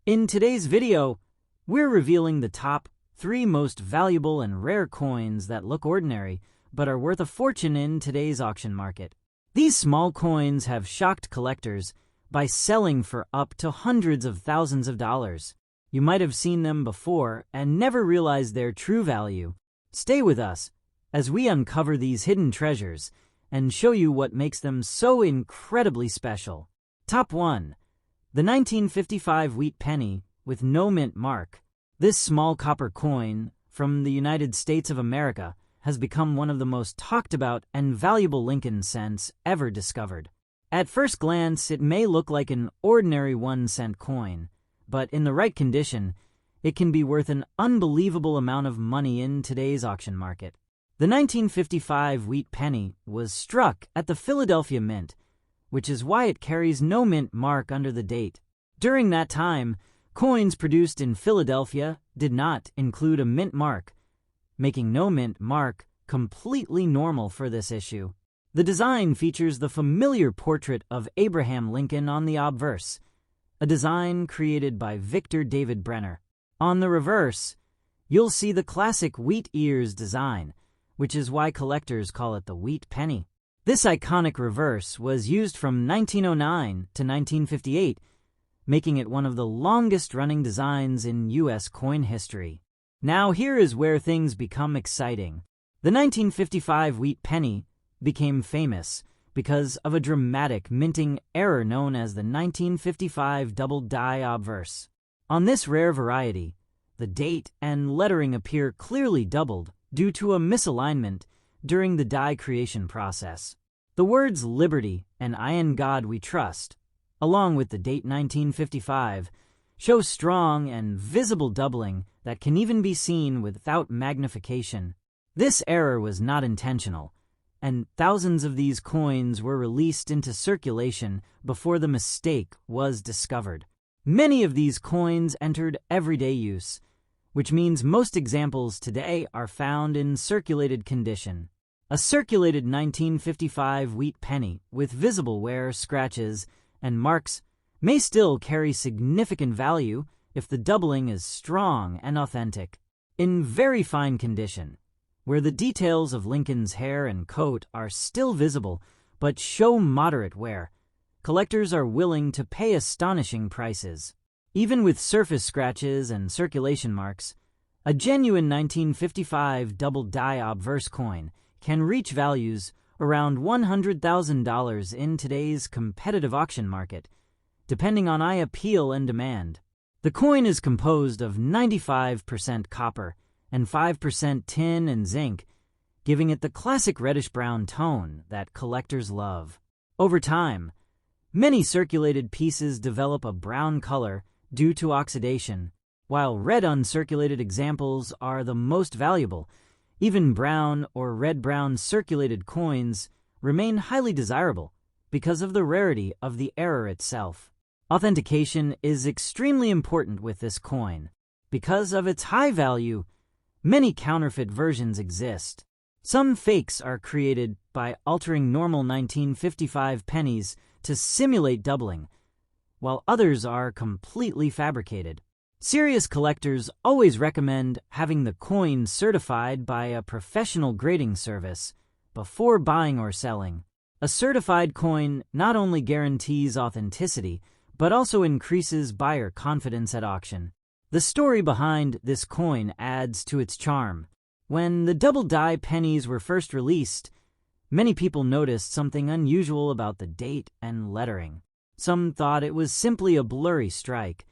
In today's video, we're revealing the top 3 most valuable and rare coins that look ordinary but are worth a fortune in today's auction market. These small coins have shocked collectors by selling for up to hundreds of thousands of dollars. You might have seen them before and never realized their true value. Stay with us as we uncover these hidden treasures and show you what makes them so incredibly special. Top 1. The 1955 Wheat Penny with no mint mark. This small copper coin from the United States of America has become one of the most talked about and valuable Lincoln cents ever discovered. At first glance, it may look like an ordinary 1-cent coin, but in the right condition, it can be worth an unbelievable amount of money in today's auction market. The 1955 Wheat Penny was struck at the Philadelphia Mint, which is why it carries no mint mark under the date. During that time, coins produced in Philadelphia did not include a mint mark, making no mint mark completely normal for this issue. The design features the familiar portrait of Abraham Lincoln on the obverse, a design created by Victor David Brenner. On the reverse, you'll see the classic wheat ears design, which is why collectors call it the Wheat Penny. This iconic reverse was used from 1909 to 1958, making it one of the longest-running designs in U.S. coin history. Now here is where things become exciting. The 1955 Wheat Penny became famous because of a dramatic minting error known as the 1955 double die obverse. On this rare variety, the date and lettering appear clearly doubled due to a misalignment during the die creation process. The words Liberty and I in God We Trust, along with the date 1955, show strong and visible doubling that can even be seen without magnification. This error was not intentional, and thousands of these coins were released into circulation before the mistake was discovered. Many of these coins entered everyday use, which means most examples today are found in circulated condition. A circulated 1955 Wheat Penny with visible wear, scratches, and marks may still carry significant value if the doubling is strong and authentic. In very fine condition, where the details of Lincoln's hair and coat are still visible but show moderate wear, collectors are willing to pay astonishing prices. Even with surface scratches and circulation marks, a genuine 1955 double die obverse coin can reach values around $100,000 in today's competitive auction market, depending on eye appeal and demand. The coin is composed of 95% copper and 5% tin and zinc, giving it the classic reddish-brown tone that collectors love. Over time, many circulated pieces develop a brown color due to oxidation, while red uncirculated examples are the most valuable. Even brown or red-brown circulated coins remain highly desirable because of the rarity of the error itself. Authentication is extremely important with this coin. Because of its high value, many counterfeit versions exist. Some fakes are created by altering normal 1955 pennies to simulate doubling, while others are completely fabricated. Serious collectors always recommend having the coin certified by a professional grading service before buying or selling. A certified coin not only guarantees authenticity, but also increases buyer confidence at auction. The story behind this coin adds to its charm. When the double die pennies were first released, many people noticed something unusual about the date and lettering. Some thought it was simply a blurry strike,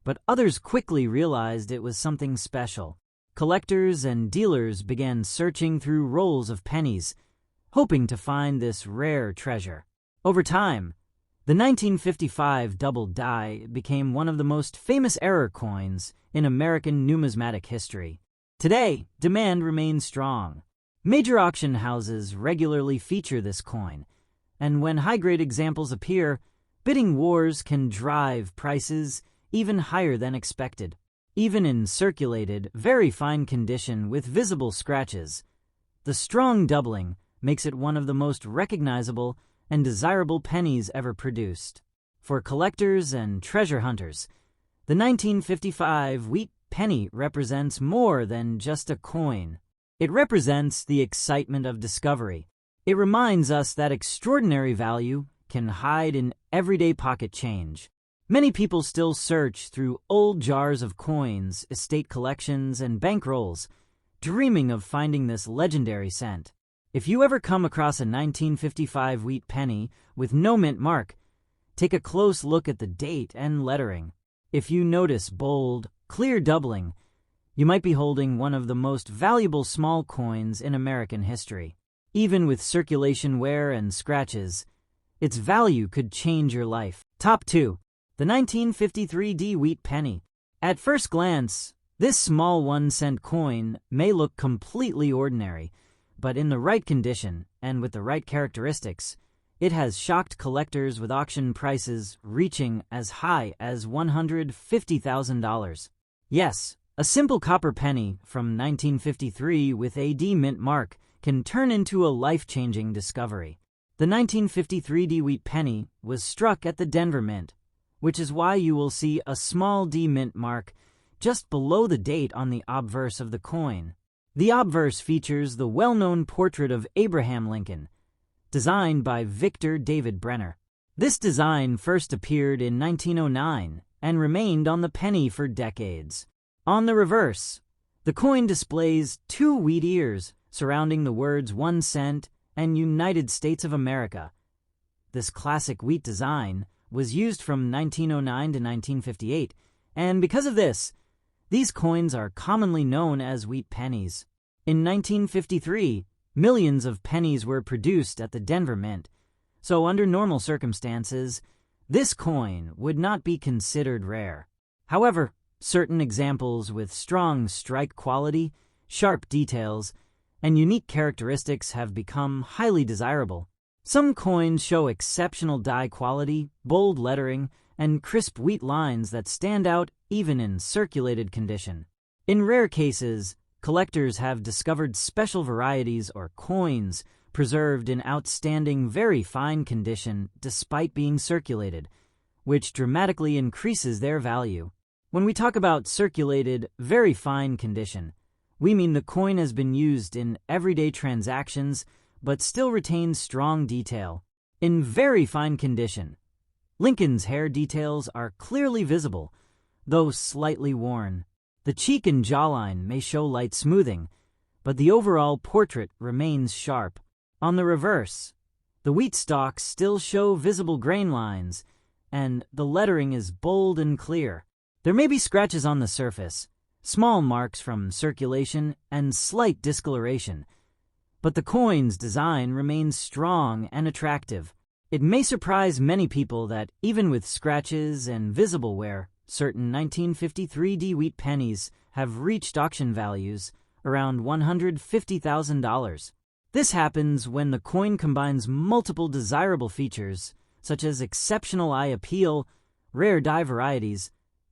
but others quickly realized it was something special. Collectors and dealers began searching through rolls of pennies, hoping to find this rare treasure. Over time, the 1955 double die became one of the most famous error coins in American numismatic history. Today, demand remains strong. Major auction houses regularly feature this coin, and when high-grade examples appear, bidding wars can drive prices even higher than expected. Even in circulated, very fine condition with visible scratches, the strong doubling makes it one of the most recognizable and desirable pennies ever produced. For collectors and treasure hunters, The 1955 Wheat Penny represents more than just a coin. It represents the excitement of discovery. It reminds us that extraordinary value can hide in everyday pocket change. Many people still search through old jars of coins, estate collections, and bankrolls, dreaming of finding this legendary cent. If you ever come across a 1955 Wheat Penny with no mint mark, take a close look at the date and lettering. If you notice bold, clear doubling, you might be holding one of the most valuable small coins in American history. Even with circulation wear and scratches, its value could change your life. Top 2. The 1953 Wheat Penny. At first glance, this small 1-cent coin may look completely ordinary, but in the right condition and with the right characteristics, it has shocked collectors with auction prices reaching as high as $150,000. Yes, a simple copper penny from 1953 with AD mint mark can turn into a life-changing discovery. The 1953 Wheat Penny was struck at the Denver Mint, which is why you will see a small D mint mark just below the date on the obverse of the coin. The obverse features the well-known portrait of Abraham Lincoln, designed by Victor David Brenner. This design first appeared in 1909 and remained on the penny for decades. On the reverse, the coin displays 2 wheat ears surrounding the words 1 cent and United States of America. This classic wheat design was used from 1909 to 1958, and because of this, these coins are commonly known as wheat pennies. In 1953, millions of pennies were produced at the Denver Mint, so under normal circumstances, this coin would not be considered rare. However, certain examples with strong strike quality, sharp details, and unique characteristics have become highly desirable. Some coins show exceptional die quality, bold lettering, and crisp wheat lines that stand out even in circulated condition. In rare cases, collectors have discovered special varieties or coins preserved in outstanding, very fine condition despite being circulated, which dramatically increases their value. When we talk about circulated, very fine condition, we mean the coin has been used in everyday transactions but still retains strong detail. In very fine condition, Lincoln's hair details are clearly visible, though slightly worn. The cheek and jawline may show light smoothing, but the overall portrait remains sharp. On the reverse, the wheat stalks still show visible grain lines, and the lettering is bold and clear. There may be scratches on the surface, small marks from circulation, and slight discoloration, but the coin's design remains strong and attractive. It may surprise many people that even with scratches and visible wear, certain 1953 wheat pennies have reached auction values around $150,000. This happens when the coin combines multiple desirable features, such as exceptional eye appeal, rare die varieties,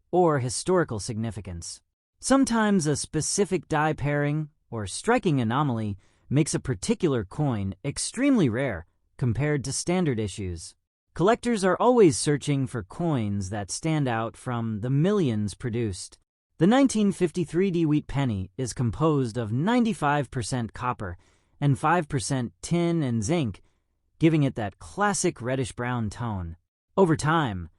or historical significance. Sometimes a specific die pairing or striking anomaly makes a particular coin extremely rare compared to standard issues. Collectors are always searching for coins that stand out from the millions produced. The 1953 Wheat Penny is composed of 95% copper and 5% tin and zinc, giving it that classic reddish-brown tone. Over time,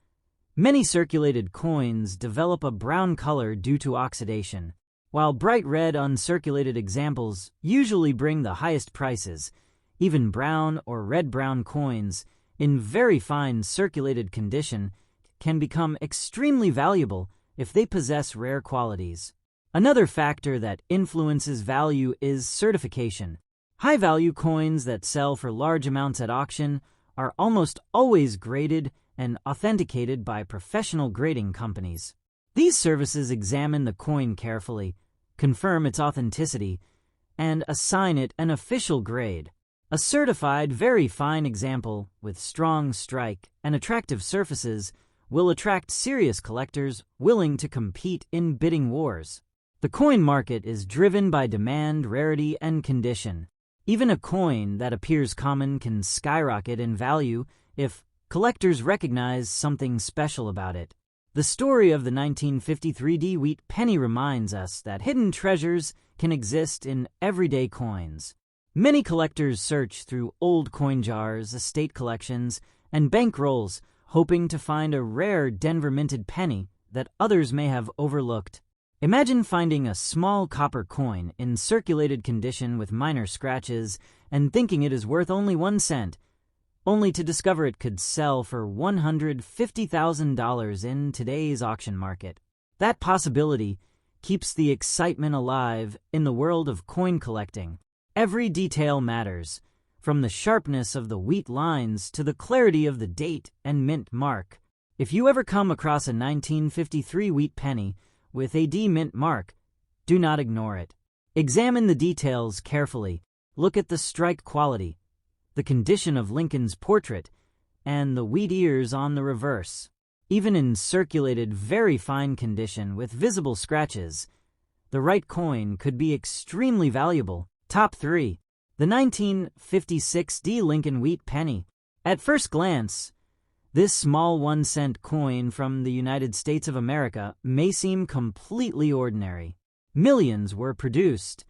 many circulated coins develop a brown color due to oxidation. While bright red uncirculated examples usually bring the highest prices, even brown or red-brown coins in very fine circulated condition can become extremely valuable if they possess rare qualities. Another factor that influences value is certification. High-value coins that sell for large amounts at auction are almost always graded and authenticated by professional grading companies. These services examine the coin carefully, confirm its authenticity, and assign it an official grade. A certified, very fine example with strong strike and attractive surfaces will attract serious collectors willing to compete in bidding wars. The coin market is driven by demand, rarity, and condition. Even a coin that appears common can skyrocket in value if collectors recognize something special about it. The story of the 1953 wheat penny reminds us that hidden treasures can exist in everyday coins. Many collectors search through old coin jars, estate collections, and bank rolls, hoping to find a rare Denver minted penny that others may have overlooked. Imagine finding a small copper coin in circulated condition with minor scratches and thinking it is worth only 1 cent, only to discover it could sell for $150,000 in today's auction market. That possibility keeps the excitement alive in the world of coin collecting. Every detail matters, from the sharpness of the wheat lines to the clarity of the date and mint mark. If you ever come across a 1953 wheat penny with a D mint mark, do not ignore it. Examine the details carefully. Look at the strike quality, the condition of Lincoln's portrait, and the wheat ears on the reverse. Even in circulated, very fine condition with visible scratches, the right coin could be extremely valuable. Top 3. The 1956 D Lincoln wheat penny. At first glance, this small 1 cent coin from the United States of America may seem completely ordinary. Millions were produced,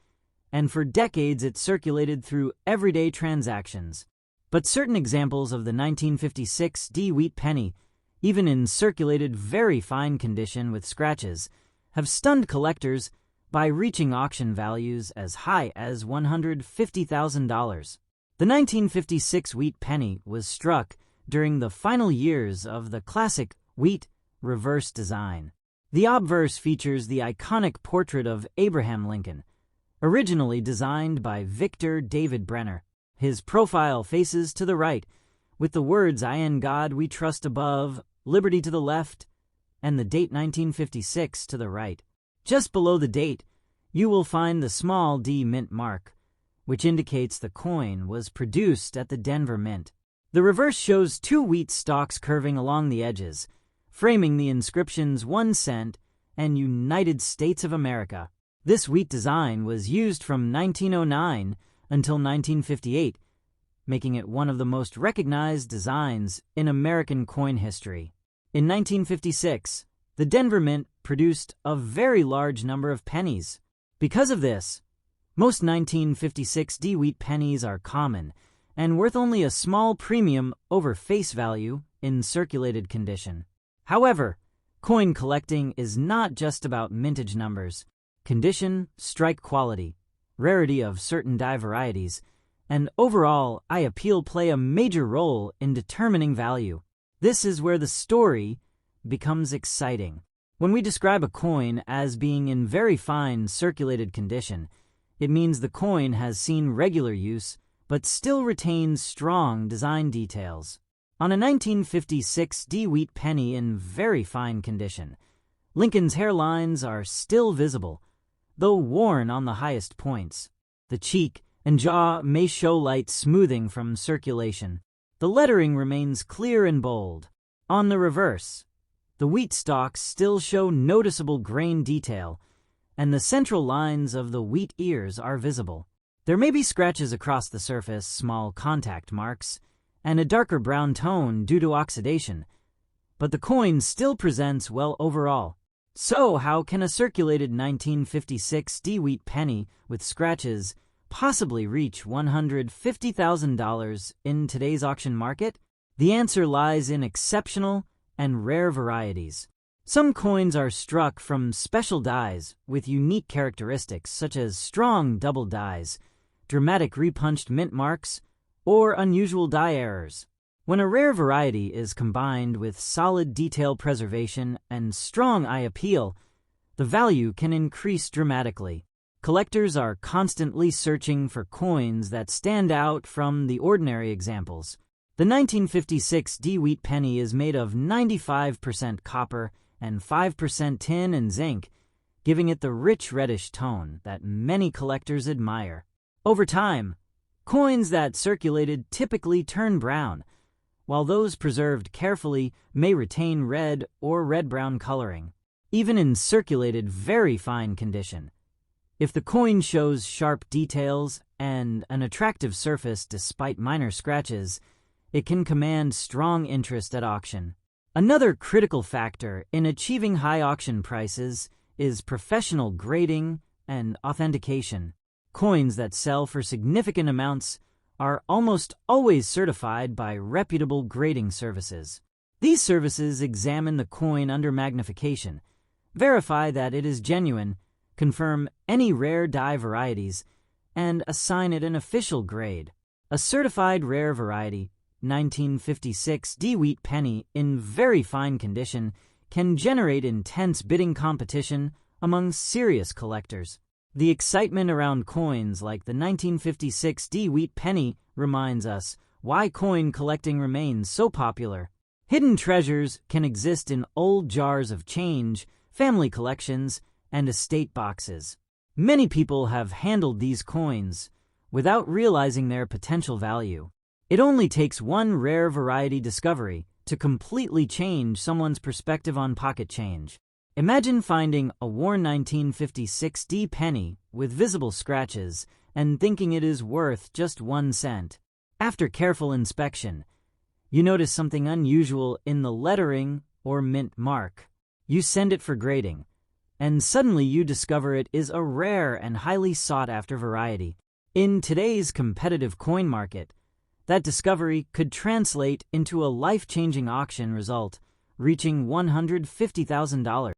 and for decades it circulated through everyday transactions. But certain examples of the 1956 D wheat penny, even in circulated very fine condition with scratches, have stunned collectors by reaching auction values as high as $150,000. The 1956 wheat penny was struck during the final years of the classic wheat reverse design. The obverse features the iconic portrait of Abraham Lincoln, originally designed by Victor David Brenner. His profile faces to the right, with the words "I in God we trust" above, "Liberty" to the left, and the date 1956 to the right. Just below the date, you will find the small D mint mark, which indicates the coin was produced at the Denver Mint. The reverse shows 2 wheat stalks curving along the edges, framing the inscriptions 1 cent and United States of America. This wheat design was used from 1909 until 1958, making it one of the most recognized designs in American coin history. In 1956, the Denver Mint produced a very large number of pennies. Because of this, most 1956 D wheat pennies are common and worth only a small premium over face value in circulated condition. However, coin collecting is not just about mintage numbers. Condition, strike quality, rarity of certain die varieties, and overall eye appeal play a major role in determining value. This is where the story becomes exciting. When we describe a coin as being in very fine circulated condition, it means the coin has seen regular use but still retains strong design details. On a 1956 D wheat penny in very fine condition, Lincoln's hairlines are still visible, though worn on the highest points. The cheek and jaw may show light smoothing from circulation. The lettering remains clear and bold. On the reverse, the wheat stalks still show noticeable grain detail, and the central lines of the wheat ears are visible. There may be scratches across the surface, small contact marks, and a darker brown tone due to oxidation, but the coin still presents well overall. So how can a circulated 1956 D wheat penny with scratches possibly reach $150,000 in today's auction market? The answer lies in exceptional and rare varieties. Some coins are struck from special dies with unique characteristics such as strong double dies, dramatic repunched mint marks, or unusual die errors. When a rare variety is combined with solid detail preservation and strong eye appeal, the value can increase dramatically. Collectors are constantly searching for coins that stand out from the ordinary examples. The 1956 D wheat penny is made of 95% copper and 5% tin and zinc, giving it the rich reddish tone that many collectors admire. Over time, coins that circulated typically turn brown, while those preserved carefully may retain red or red-brown coloring. Even in circulated very fine condition, if the coin shows sharp details and an attractive surface despite minor scratches, it can command strong interest at auction. Another critical factor in achieving high auction prices is professional grading and authentication. Coins that sell for significant amounts are almost always certified by reputable grading services. These services examine the coin under magnification, verify that it is genuine, confirm any rare die varieties, and assign it an official grade. A certified rare variety, 1956 Wheat Penny in very fine condition, can generate intense bidding competition among serious collectors. The excitement around coins like the 1956 Wheat Penny reminds us why coin collecting remains so popular. Hidden treasures can exist in old jars of change, family collections, and estate boxes. Many people have handled these coins without realizing their potential value. It only takes one rare variety discovery to completely change someone's perspective on pocket change. Imagine finding a worn 1956 penny with visible scratches and thinking it is worth just 1 cent. After careful inspection, you notice something unusual in the lettering or mint mark. You send it for grading, and suddenly you discover it is a rare and highly sought-after variety. In today's competitive coin market, that discovery could translate into a life-changing auction result, reaching $150,000.